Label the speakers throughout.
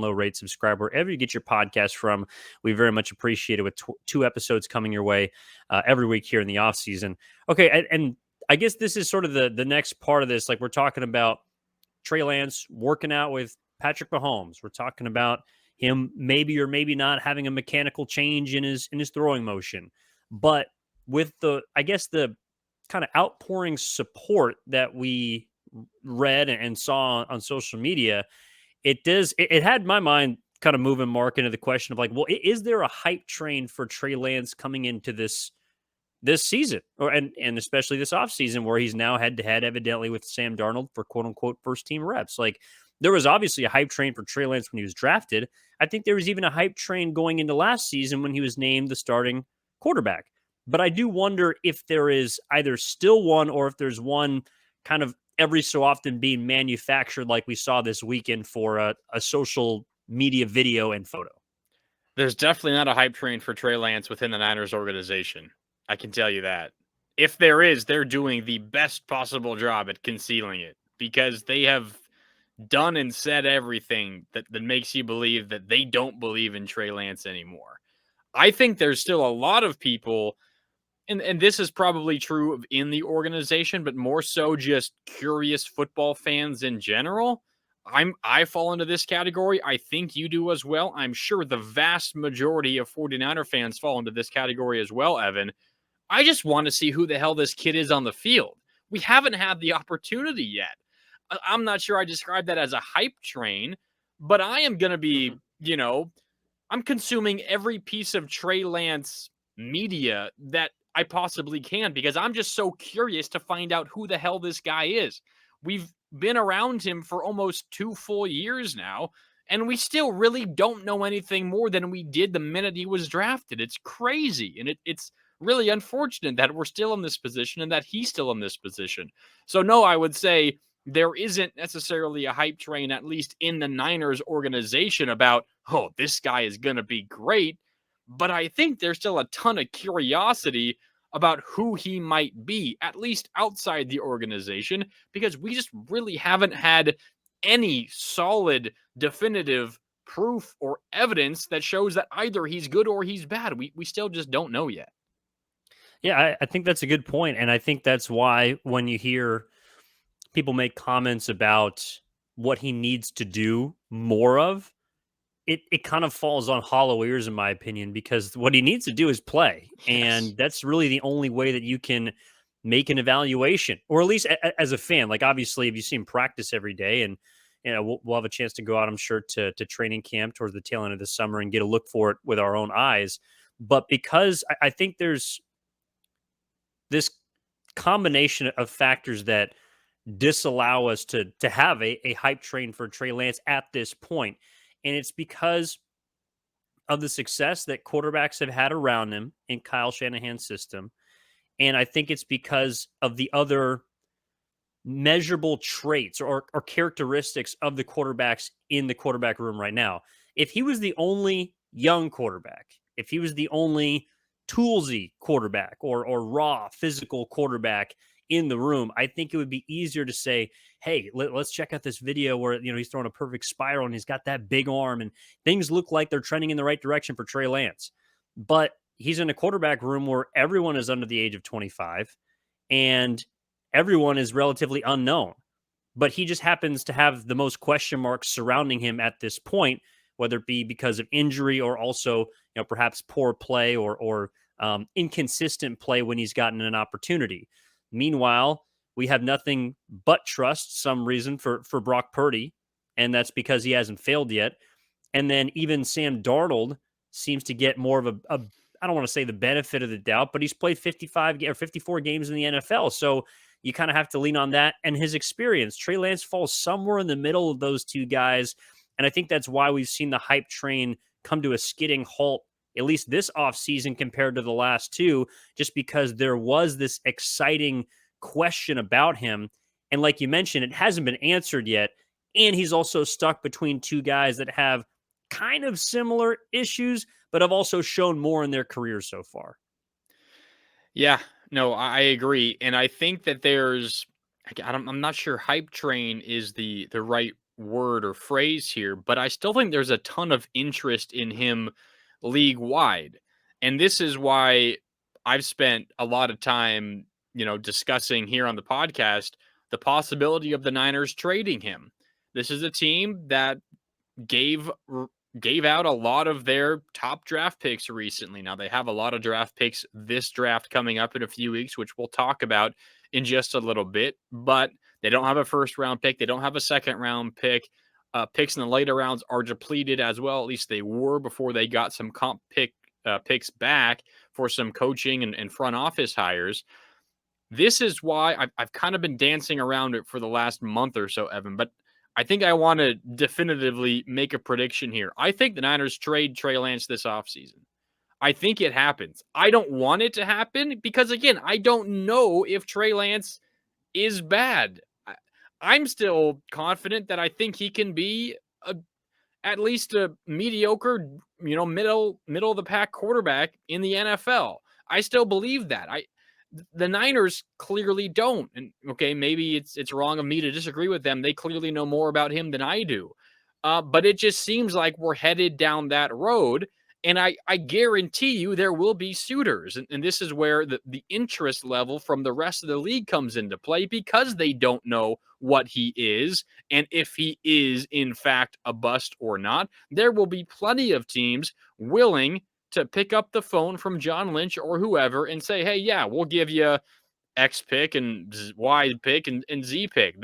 Speaker 1: download, rate, subscribe, wherever you get your podcast from. We very much appreciate it with two episodes coming your way every week here in the off season. Okay. And I guess this is sort of the next part of this. Like, we're talking about Trey Lance working out with Patrick Mahomes. We're talking about him maybe or maybe not having a mechanical change in his throwing motion. But with the, I guess, the kind of outpouring support that we read and saw on social media, it had my mind kind of moving, Mark, into the question of like, well, is there a hype train for Trey Lance coming into this season, and especially this offseason, where he's now head to head evidently with Sam Darnold for quote unquote first team reps? Like, there was obviously a hype train for Trey Lance when he was drafted. I think there was even a hype train going into last season when he was named the starting quarterback. But I do wonder if there is either still one, or if there's one kind of every so often being manufactured, like we saw this weekend for a social media video and photo.
Speaker 2: There's definitely not a hype train for Trey Lance within the Niners organization. I can tell you that. If there is, they're doing the best possible job at concealing it, because they have done and said everything that makes you believe that they don't believe in Trey Lance anymore. I think there's still a lot of people, and this is probably true in the organization, but more so just curious football fans in general. I fall into this category. I think you do as well. I'm sure the vast majority of 49er fans fall into this category as well, Evan. I just want to see who the hell this kid is on the field. We haven't had the opportunity yet. I'm not sure I describe that as a hype train, but I am going to be, I'm consuming every piece of Trey Lance media that I possibly can, because I'm just so curious to find out who the hell this guy is. We've been around him for almost 2 full years now, and we still really don't know anything more than we did the minute he was drafted. It's crazy, and it's really unfortunate that we're still in this position and that he's still in this position. So no, I would say there isn't necessarily a hype train, at least in the Niners organization, about, oh, this guy is going to be great. But I think there's still a ton of curiosity about who he might be, at least outside the organization, because we just really haven't had any solid, definitive proof or evidence that shows that either he's good or he's bad. We still just don't know yet.
Speaker 1: Yeah, I think that's a good point. And I think that's why when you hear people make comments about what he needs to do more of, it kind of falls on hollow ears, in my opinion, because what he needs to do is play.
Speaker 2: Yes.
Speaker 1: And that's really the only way that you can make an evaluation, or at least as a fan. Like, obviously, if you see him practice every day, and we'll have a chance to go out, I'm sure, to training camp towards the tail end of the summer and get a look for it with our own eyes. But because I think there's this combination of factors that disallow us to have a hype train for Trey Lance at this point. And it's because of the success that quarterbacks have had around him in Kyle Shanahan's system. And I think it's because of the other measurable traits or characteristics of the quarterbacks in the quarterback room right now. If he was the only young quarterback, if he was the only toolsy quarterback or raw physical quarterback in the room, I think it would be easier to say, hey, let's check out this video where, he's throwing a perfect spiral and he's got that big arm and things look like they're trending in the right direction for Trey Lance. But he's in a quarterback room where everyone is under the age of 25 and everyone is relatively unknown. But he just happens to have the most question marks surrounding him at this point, whether it be because of injury or also, perhaps poor play or inconsistent play when he's gotten an opportunity. Meanwhile, we have nothing but trust, some reason, for Brock Purdy, and that's because he hasn't failed yet. And then even Sam Darnold seems to get more of a I don't want to say the benefit of the doubt, but he's played 55 or 54 games in the NFL. So you kind of have to lean on that and his experience. Trey Lance falls somewhere in the middle of those two guys. And I think that's why we've seen the hype train come to a skidding halt, at least this offseason compared to the last two, just because there was this exciting question about him. And like you mentioned, it hasn't been answered yet. And he's also stuck between two guys that have kind of similar issues, but have also shown more in their careers so far.
Speaker 2: Yeah, no, I agree. And I think that I'm not sure hype train is the right word or phrase here, but I still think there's a ton of interest in him league wide. And this is why I've spent a lot of time, discussing here on the podcast the possibility of the Niners trading him. This is a team that gave gave out a lot of their top draft picks recently. Now they have a lot of draft picks this draft coming up in a few weeks, which we'll talk about in just a little bit, but they don't have a first round pick. They don't have a second round pick. Picks in the later rounds are depleted as well. At least they were before they got some picks back for some coaching and front office hires. This is why I've kind of been dancing around it for the last month or so, Evan, but I think I want to definitively make a prediction here. I think the Niners trade Trey Lance this offseason. I think it happens. I don't want it to happen because, again, I don't know if Trey Lance is bad. I'm still confident that I think he can be at least a mediocre, middle of the pack quarterback in the NFL. I still believe that. The Niners clearly don't. And okay, maybe it's wrong of me to disagree with them. They clearly know more about him than I do. But it just seems like we're headed down that road. And I guarantee you there will be suitors. And this is where the interest level from the rest of the league comes into play because they don't know what he is. And if he is, in fact, a bust or not, there will be plenty of teams willing to pick up the phone from John Lynch or whoever and say, hey, yeah, we'll give you X pick and Y pick and Z pick.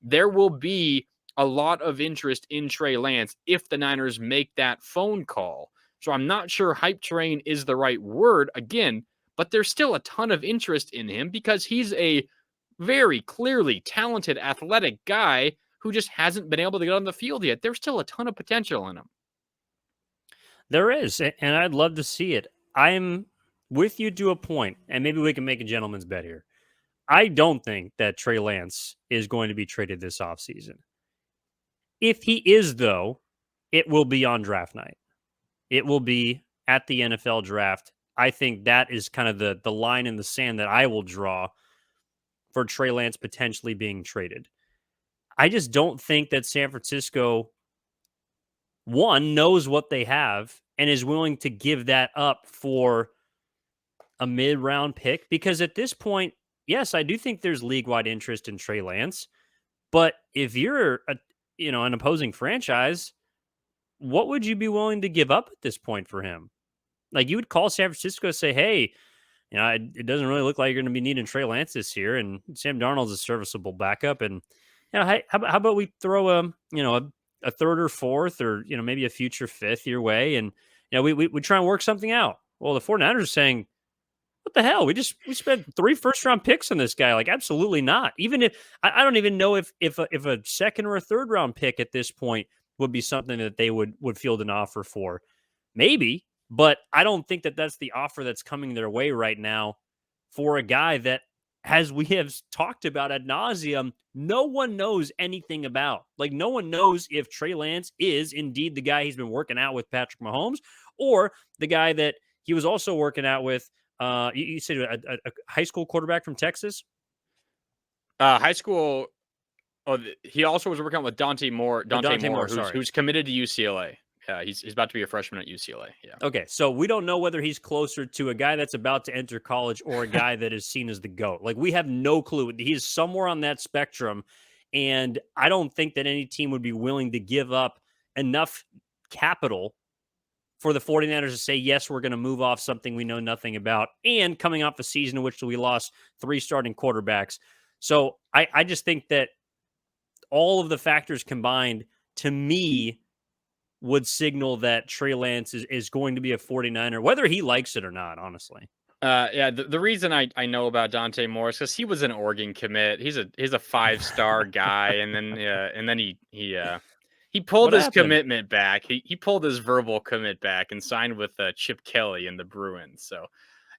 Speaker 2: There will be a lot of interest in Trey Lance if the Niners make that phone call. So I'm not sure hype train is the right word again, but there's still a ton of interest in him because he's a very clearly talented, athletic guy who just hasn't been able to get on the field yet. There's still a ton of potential in him.
Speaker 1: There is, and I'd love to see it. I'm with you to a point, and maybe we can make a gentleman's bet here. I don't think that Trey Lance is going to be traded this offseason. If he is, though, it will be on draft night. It will be at the NFL draft. I think that is kind of the line in the sand that I will draw for Trey Lance potentially being traded. I just don't think that San Francisco, one, knows what they have and is willing to give that up for a mid-round pick. Because at this point, yes, I do think there's league-wide interest in Trey Lance. But if you're an opposing franchise, what would you be willing to give up at this point for him? Like, you would call San Francisco and say, hey, it doesn't really look like you're going to be needing Trey Lance this year, and Sam Darnold's a serviceable backup. And hey, how about we throw a third or fourth, or maybe a future fifth your way, and we try and work something out. Well, the 49ers are saying, what the hell? We spent 3 first-round picks on this guy. Like, absolutely not. Even if I don't even know if a second or a third round pick at this point would be something that they would field an offer for. Maybe, but I don't think that that's the offer that's coming their way right now for a guy that, as we have talked about ad nauseum, no one knows anything about. Like, no one knows if Trey Lance is indeed the guy he's been working out with Patrick Mahomes, or the guy that he was also working out with. You said a high school quarterback from Texas?
Speaker 2: High school. Oh, he also was working with Dante Moore.
Speaker 1: Dante Moore,
Speaker 2: who's committed to UCLA. Yeah, he's about to be a freshman at UCLA. Yeah.
Speaker 1: Okay, so we don't know whether he's closer to a guy that's about to enter college or a guy that is seen as the GOAT. Like, we have no clue. He's somewhere on that spectrum, and I don't think that any team would be willing to give up enough capital for the 49ers to say, yes, we're going to move off something we know nothing about, and coming off a season in which we lost 3 starting quarterbacks. So I just think that all of the factors combined, to me, would signal that Trey Lance is going to be a 49er, whether he likes it or not, honestly.
Speaker 2: Yeah, the reason I know about Dante Moore is because he was an Oregon commit. He's a 5-star guy, and then he pulled
Speaker 1: What
Speaker 2: his
Speaker 1: happened?
Speaker 2: commitment back. He pulled his verbal commit back and signed with Chip Kelly and the Bruins. So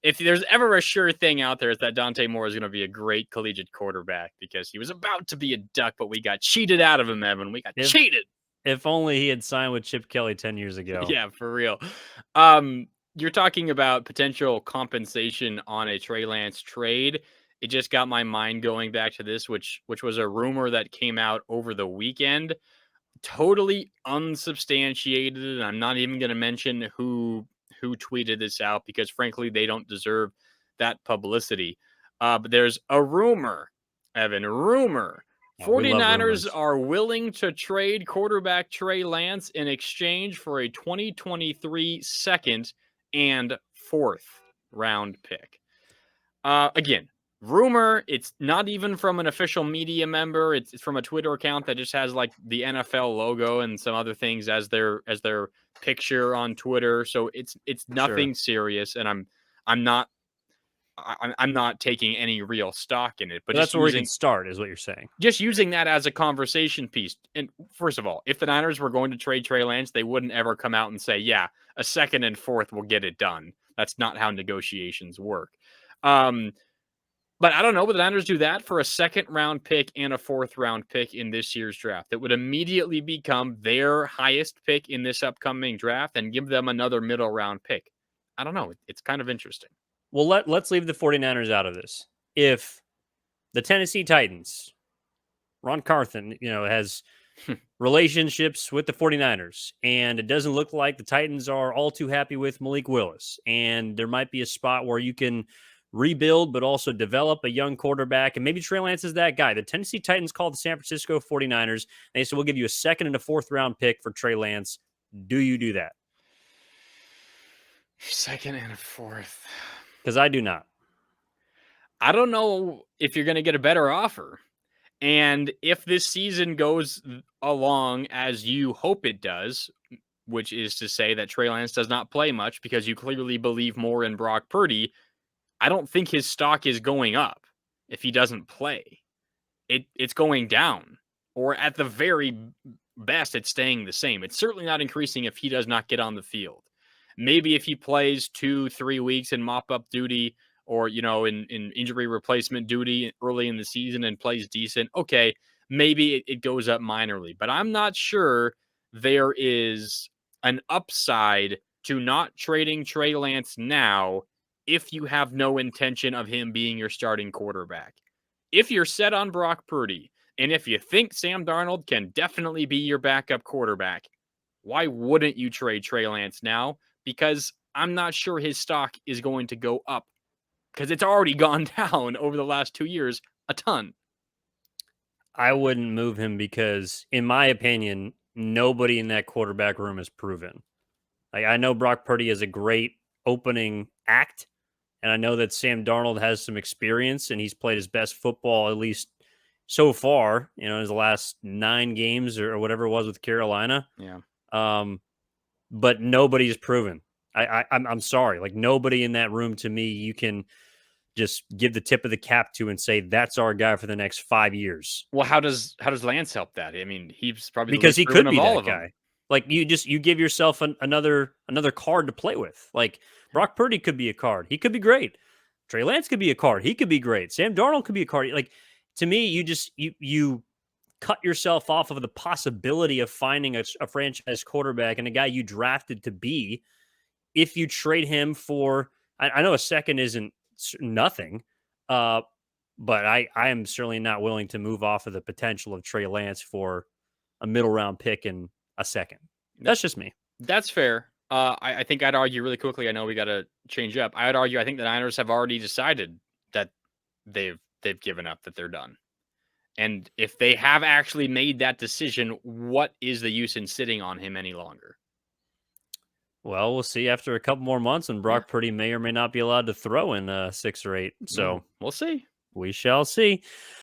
Speaker 2: if there's ever a sure thing out there, is that Dante Moore is going to be a great collegiate quarterback because he was about to be a Duck, but we got cheated out of him, Evan. We got cheated.
Speaker 1: If only he had signed with Chip Kelly 10 years ago.
Speaker 2: Yeah, for real. You're talking about potential compensation on a Trey Lance trade. It just got my mind going back to this, which was a rumor that came out over the weekend. totally unsubstantiated, and I'm not even going to mention who tweeted this out because frankly they don't deserve that publicity. But there's a rumor, Evan, rumor.
Speaker 1: We love
Speaker 2: 49ers
Speaker 1: rumors.
Speaker 2: are willing to trade quarterback Trey Lance in exchange for a 2023 second and fourth round pick. Again, rumor. It's not even from an official media member. It's from a Twitter account that just has like the NFL logo and some other things as their picture on Twitter. So it's
Speaker 1: Sure.
Speaker 2: nothing serious, and I'm not I'm not taking any real stock in it. But
Speaker 1: But that's where we can start, is what you're saying.
Speaker 2: just using that as a conversation piece. And first of all, if the Niners were going to trade Trey Lance, they wouldn't ever come out and say, "Yeah, a second and fourth will get it done." That's not how negotiations work. Um, but I don't know, would the Niners do that for a second round pick and a fourth round pick in this year's draft? That would immediately become their highest pick in this upcoming draft and give them another middle round pick. I don't know. It's kind of interesting.
Speaker 1: Well, let's leave the 49ers out of this. If the Tennessee Titans, Ron Carthen, has relationships with the 49ers, and it doesn't look like the Titans are all too happy with Malik Willis, and there might be a spot where you can rebuild but also develop a young quarterback, and maybe Trey Lance is that guy. The Tennessee Titans called the San Francisco 49ers, and they said, we'll give you a second and a fourth round pick for Trey Lance. Do you do that?
Speaker 2: Second and a fourth.
Speaker 1: Because I do not.
Speaker 2: I don't know if you're going to get a better offer. And if this season goes along as you hope it does, which is to say that Trey Lance does not play much because you clearly believe more in Brock Purdy, I don't think his stock is going up if he doesn't play. It's going down, or at the very best, it's staying the same. It's certainly not increasing if he does not get on the field. Maybe if he plays 2-3 weeks in mop-up duty or, in injury replacement duty early in the season and plays decent, okay, maybe it goes up minorly. But I'm not sure there is an upside to not trading Trey Lance now if you have no intention of him being your starting quarterback. If you're set on Brock Purdy, and if you think Sam Darnold can definitely be your backup quarterback, why wouldn't you trade Trey Lance now? Because I'm not sure his stock is going to go up because it's already gone down over the last 2 years a ton.
Speaker 1: I wouldn't move him because, in my opinion, nobody in that quarterback room is proven. Like, I know Brock Purdy is a great opening act, and I know that Sam Darnold has some experience and he's played his best football, at least so far, in his last 9 games or whatever it was with Carolina.
Speaker 2: Yeah.
Speaker 1: But nobody's proven. I'm sorry. Like, nobody in that room, to me, you can just give the tip of the cap to and say that's our guy for the next 5 years.
Speaker 2: Well, how does Lance help that? I mean, he's probably the
Speaker 1: Because
Speaker 2: least
Speaker 1: he
Speaker 2: proven
Speaker 1: could
Speaker 2: of
Speaker 1: be
Speaker 2: all
Speaker 1: that
Speaker 2: of them.
Speaker 1: guy. Like, you give yourself another card to play with. Like, Brock Purdy could be a card. He could be great. Trey Lance could be a card. He could be great. Sam Darnold could be a card. Like, to me, you cut yourself off of the possibility of finding a franchise quarterback and a guy you drafted to be if you trade him for. I know a second isn't nothing, but I am certainly not willing to move off of the potential of Trey Lance for a middle round pick and a second. That's just me.
Speaker 2: That's fair. I think I'd argue really quickly. I know we got to change up. I'd argue I think the Niners have already decided that they've given up, that they're done. And if they have actually made that decision, what is the use in sitting on him any longer?
Speaker 1: Well, we'll see after a couple more months, and Brock Purdy may or may not be allowed to throw in 6 or 8. So
Speaker 2: we'll see.
Speaker 1: we shall see.